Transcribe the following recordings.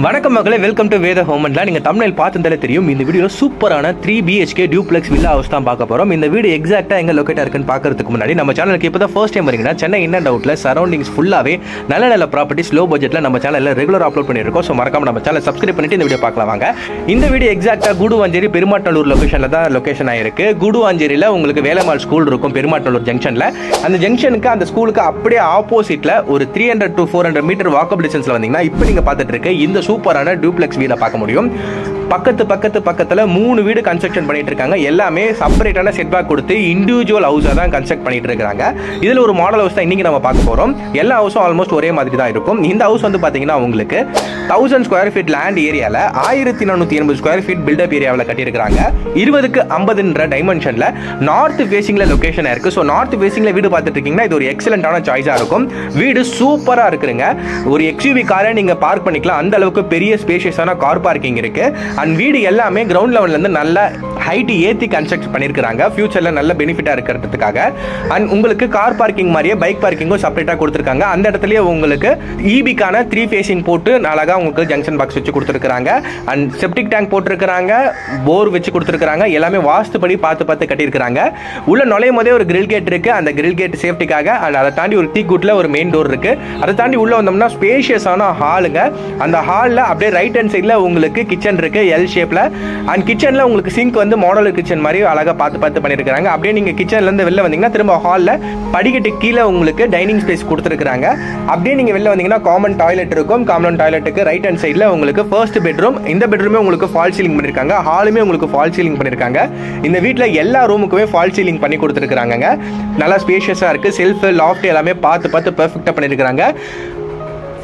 வணக்கம் மக்களே, welcome to வேத ஹோமன்ல. நீங்க தம்ப்நெயில் பார்த்திருந்தாலே தெரியும், இந்த வீடியோல சூப்பரான 3 BHK டியூப்ளெக்ஸ் வில்லா ஹவுஸ் தான் பார்க்க போறோம். இந்த வீடு எக்ஸாக்ட்டா எங்க லொகேட் இருக்குன்னு பார்க்கிறதுக்கு முன்னாடி நம்ம சேனலுக்கு இப்பதான் ஃபர்ஸ்ட் டைம் வரீங்கன்னா, சென்னை இன் அண்ட் அவுட்ல சரௌண்டிங்ஸ் ஃபுல்லாவே நல்ல நல்ல ப்ராப்பர்ட்டிஸ் லோ பட்ஜெட்ல நம்ம சேனல்ல ரெகுலர் அப்லோட் பண்ணிருக்கோம். ஸோ மறக்காம நம்ம சேனல் சப்ஸ்கிரைப் பண்ணிட்டு இந்த வீடியோ பார்க்கலாம் வாங்க. இந்த வீடியோ எக்ஸாக்ட்டா கூடுவாஞ்சேரி பெருமாட்டநல்லூர் லொகேஷன்ல தான் லொகேஷன் ஆயிருக்கு. கூடுவாஞ்சேரியில உங்களுக்கு வேலம்மாள் ஸ்கூல் இருக்கும் பெருமாட்டநல்லூர் ஜங்ஷன்ல. அந்த ஜங்ஷனுக்கு அந்த ஸ்கூலுக்கு அப்படியே ஆப்போசிட்ல ஒரு 300 to 400 மீட்டர் வாக்கபிள் டிஸ்டன்ஸ்ல வந்தீங்கன்னா இப்போ நீங்க பார்த்துட்டு இருக்க இந்த சூப்பரான டியூப்ளெக்ஸ் வீட பார்க்க முடியும். பக்கத்துல 3 வீடு கன்ஸ்ட்ரக்ஷன் பண்ணிட்டு இருக்காங்க. எல்லாமே செப்பரேட்டான செட்பேக் கொடுத்து இண்டிவிஜுவல் ஹவுஸா தான் கன்ஸ்ட்ரக்ட் பண்ணிட்டு இருக்காங்க. இதுல ஒரு மாடல் ஹவுஸ் தான் இன்னைக்கு நம்ம பார்க்க போறோம். எல்லா ஹவுஸும் ஆல்மோஸ்ட் ஒரே மாதிரி தான் இருக்கும். இந்த ஹவுஸ் வந்து பாத்தீங்கன்னா உங்களுக்கு 1000 ஸ்கொயர் ஃபீட் லேண்ட் ஏரியால 1480 ஸ்கொயர் ஃபீட் பில்டப் ஏரியாவில் கட்டியிருக்காங்க. 20க்கு 50ன்ற டைமென்ஷன்ல நார்த் ஃபேசிங்ல லொகேஷன் இருக்கு. ஸோ நார்த் ஃபேசிங்ல வீடு பார்த்துட்டு இருக்கீங்கன்னா இது ஒரு எக்ஸலண்டான சாய்ஸா இருக்கும். வீடு சூப்பரா இருக்குங்க. ஒரு எக்ஸ்யூவி காரை நீங்க பார்க் பண்ணிக்கலாம். அந்த அளவுக்கு பெரிய ஸ்பேஷியஸான கார் பார்க்கிங் இருக்கு. அண்ட் வீடு எல்லாமே கிரவுண்ட் லெவல்ல இருந்து நல்ல ஹைட் ஏத்தி கன்ஸ்ட்ரக்ட் பண்ணிருக்காங்க. ஃபியூச்சர்ல நல்ல பெனிஃபிட்டா இருக்கிறதுக்காக. அண்ட் உங்களுக்கு கார் பார்க்கிங் மாதிரியே பைக் பார்க்கிங்கும் செப்பரேட்டா கொடுத்துருக்காங்க. அந்த இடத்துலயே உங்களுக்கு ஈபிக்கான 3 ஃபேசிங் போட்டு அழகா உங்களுக்கு ஜங்ஷன் பாக்ஸ் வச்சு கொடுத்துருக்காங்க. அண்ட் செப்டிக் டேங்க் போட்டிருக்காங்க, போர் வச்சு கொடுத்துருக்காங்க. எல்லாமே வாஸ்துபடி பார்த்து கட்டியிருக்காங்க. உள்ள நுழையும் போதே ஒரு கிரில் கேட் இருக்கு. அந்த கிரில் கேட் சேஃப்டிக்காக. அண்ட் அதை தாண்டி ஒரு டீ குட்ல ஒரு மெயின் டோர் இருக்கு. அதை தாண்டி உள்ள வந்தோம்னா ஸ்பேஷியஸான ஹாலுங்க. அந்த ஹாலில் அப்படியே ரைட் ஹேண்ட் சைடில் உங்களுக்கு கிச்சன் இருக்கு எல் ஷேப்ல. அண்ட் கிச்சன்ல உங்களுக்கு சிங்க் வந்து மாடல் கிச்சன் மாதிரி அழகா பார்த்து பண்ணிருக்காங்க. அப்படியே நீங்க கிச்சன்ல இருந்து வெளில வந்தீங்கன்னா திரும்ப ஹால்ல படிக்கட்டு கீழே உங்களுக்கு டைனிங் ஸ்பேஸ் கொடுத்துருக்காங்க. அப்படியே நீங்க வெளில வந்தீங்கன்னா காமன் டாய்லெட் இருக்கும். காமன் டாய்லெட்டுக்கு ரைட் ஹேண்ட் சைடில் உங்களுக்கு ஃபர்ஸ்ட் பெட்ரூம். இந்த பெட்ரூமே உங்களுக்கு ஃபால் சீலிங் பண்ணிருக்காங்க. ஹாலுமே உங்களுக்கு ஃபால் சீலிங் பண்ணிருக்காங்க. இந்த வீட்டில் எல்லா ரூமுக்குமே ஃபால் சீலிங் பண்ணி கொடுத்துருக்காங்க. நல்லா ஸ்பேஷியஸா இருக்கு. செல்ஃப் லாஃப்ட் எல்லாமே பார்த்து பெர்ஃபெக்ட்டா பண்ணிருக்காங்க.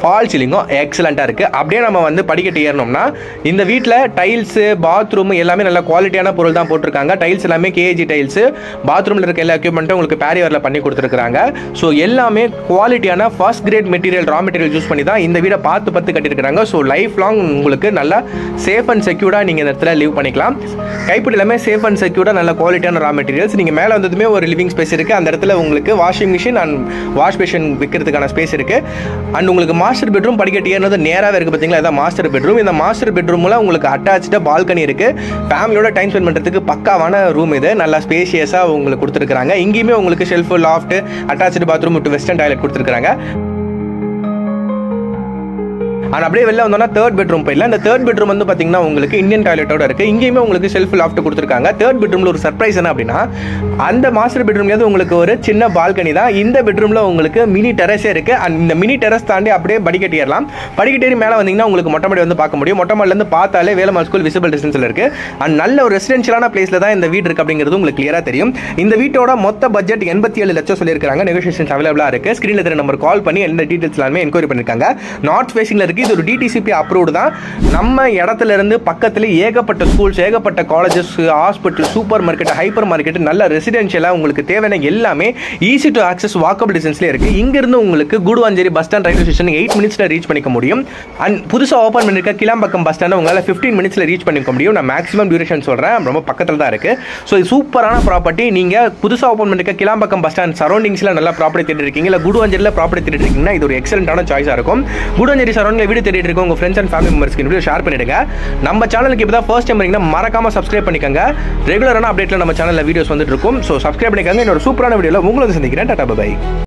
ஃபால் சீலிங்கும் எக்ஸலண்ட்டாக இருக்குது. அப்படியே நம்ம வந்து படிக்கட்டு ஏறணும்னா இந்த வீட்டில் டைல்ஸு பாத்ரூம் எல்லாமே நல்ல குவாலிட்டியான பொருள் தான் போட்டிருக்காங்க. டைல்ஸ் எல்லாமே கேஜி டைல்ஸு. பாத்ரூமில் இருக்க எல்லா எக்யூப்மெண்ட்டும் உங்களுக்கு பேரியரில் பண்ணி கொடுத்துருக்காங்க. ஸோ எல்லாமே குவாலிட்டியான first grade material, raw material use பண்ணி தான் இந்த வீடை பார்த்து கட்டியிருக்காங்க. ஸோ லைஃப் லாங் உங்களுக்கு நல்லா சேஃப் அண்ட் செக்யூர்டாக நீங்கள் இந்த இடத்துல லிவ் பண்ணிக்கலாம். கைப்பிடி எல்லாமே சேஃப் அண்ட் செக்யூர்டாக நல்ல குவாலிட்டியான ரா மெட்டீரியல்ஸ். நீங்கள் மேலே வந்ததுமே ஒரு லிவிங் ஸ்பேஸ் இருக்குது. அந்த இடத்துல உங்களுக்கு washing machine and wash basin வைக்கிறதுக்கான ஸ்பேஸ் இருக்குது. அண்ட் உங்களுக்கு மாஸ்டர் பெட்ரூம் படிக்கட்டு ஏறினது நேராகவே இருக்குது. பார்த்தீங்களா, இதான் மாஸ்டர் பெட்ரூம். இந்த மாஸ்டர் பெட்ரூமில் உங்களுக்கு அட்டாச்சாக பால்கனி இருக்குது. ஃபேமிலியோட டைம் ஸ்பெண்ட் பண்ணுறதுக்கு பக்காவான ரூம் இது. நல்லா ஸ்பேஷியஸாக உங்களுக்கு கொடுத்துருக்காங்க. இங்கேயுமே உங்களுக்கு shelf, loft, attach bathroom with western toilet கொடுத்துருக்காங்க. அண்ட் அப்படியே வெளில வந்தோம்னா தேர்ட் பெட்ரூம் போயிடலாம். இந்த தேர்ட் பெட்ரூம் வந்து பார்த்தீங்கன்னா உங்களுக்கு இந்தியன் டாய்லெட்டோட இருக்குது. இங்கேயுமே உங்களுக்கு செல்ஃப் லாஃப்ட் கொடுத்துருக்காங்க. தேர்ட் பெட்ரூமில் ஒரு சர்ப்ரைஸ் என்ன அப்படின்னா, அந்த மாஸ்டர் பெட்ரூம்லேருந்து உங்களுக்கு ஒரு சின்ன பால்கனி தான். இந்த பெட்ரூமில் உங்களுக்கு மினி டெரஸே இருக்குது. அண்ட் இந்த மினி டெரஸ் தாண்டி அப்படியே படிக்கட்டு ஏறலாம். படிக்கட்டு ஏறி மேலே வந்தீங்கன்னா உங்களுக்கு மொட்டை மாடி வந்து பார்க்க முடியும். மொட்டை மாடிலேருந்து பார்த்தாலே வேலம்மாள் ஸ்கூல் விசிபிள் டிஸ்டன்ஸில் இருக்குது. அண்ட் நல்ல ஒரு ரெசிடென்ஷியலான பிளேஸில் தான் இந்த வீடு இருக்குது அப்படிங்கிறது உங்களுக்கு கிளியராக தெரியும். இந்த வீட்டோட மொத்த பட்ஜெட் 87 லட்சம் சொல்லியிருக்காங்க. நெகோசியேஷன்ஸ் அவைலபிளாக இருக்குது. ஸ்க்ரீனில் இருக்கிற நம்பர் கால் பண்ணி எந்த டீட்டெயில்ஸ் எல்லாமே என்கொயரி பண்ணியிருக்காங்க. நார்த் ஃபேசிங்கில் இருக்குது. இது ஒரு DTCP அப்ரூவ்டு தான். நம்ம இடத்துல இருந்து பக்கத்துல ஏகப்பட்ட ஸ்கூல்ஸ், ஏகப்பட்ட colleges, hospital, super market, hyper market, நல்ல ரெசிடென்ஷியலா உங்களுக்கு தேவையான எல்லாமே ஈஸி டு ஆக்சஸ் வாக்கபிள் டிஸ்டன்ஸ்ல இருக்கு. இங்க இருந்து உங்களுக்கு Guduvanchery bus stand railway station 8 மினிட்ஸ்ல ரீச் பண்ணிக்க முடியும். அண்ட் புதுசா ஓபன் பண்ணிருக்க கிளாம்பாக்கம் பஸ் ஸ்டாண்ட் உங்களால 15 மினிட்ஸ்ல ரீச் பண்ணிக்க முடியும். நான் மேக்ஸிமம் டியூரேஷன் சொல்றேன், ரொம்ப பக்கத்துல தான் இருக்கு. ஸோ இது சூப்பரான ப்ராப்பர்ட்டி. நீங்க புதுசா ஓபன் பண்ணிருக்க கிளாம்பாக்கம் பஸ் ஸ்டாண்ட் சரௌண்டிங்ஸ்ல நல்ல ப்ராப்பர்ட்டி தேடிட்டு இருக்கீங்க, இல்ல கூடுவாஞ்சேரியில ப்ராப்பர்ட்டி தேடிட்டு இருக்கீங்கன்னா இது ஒரு எக்ஸலண்டான சாய்ஸா இருக்கும். கூடுவாஞ்சேரி சரௌண்டிங்ல வீடு தேடிட்டு இருக்க உங்க ஃப்ரெண்ட்ஸ் அண்ட் ஃபேமிலி மெம்பர்ஸ்க்கு வீடியோ ஷேர் பண்ணிடுங்க. நம்ம சேனலுக்கு இப்போ தான் ஃபர்ஸ்ட் டைம் வரீங்கன்னா மறக்காம சப்ஸ்கிரைப் பண்ணிக்கோங்க. ரெகுலரான அப்டேட்ல நம்ம சேனல்ல வீடியோஸ் வந்துட்டு இருக்கும். ஸோ சப்ஸ்கிரைப் பண்ணிக்கோங்க. இன்னொரு சூப்பரான வீடியோல உங்களை சந்திக்கிறேன். Tata bye.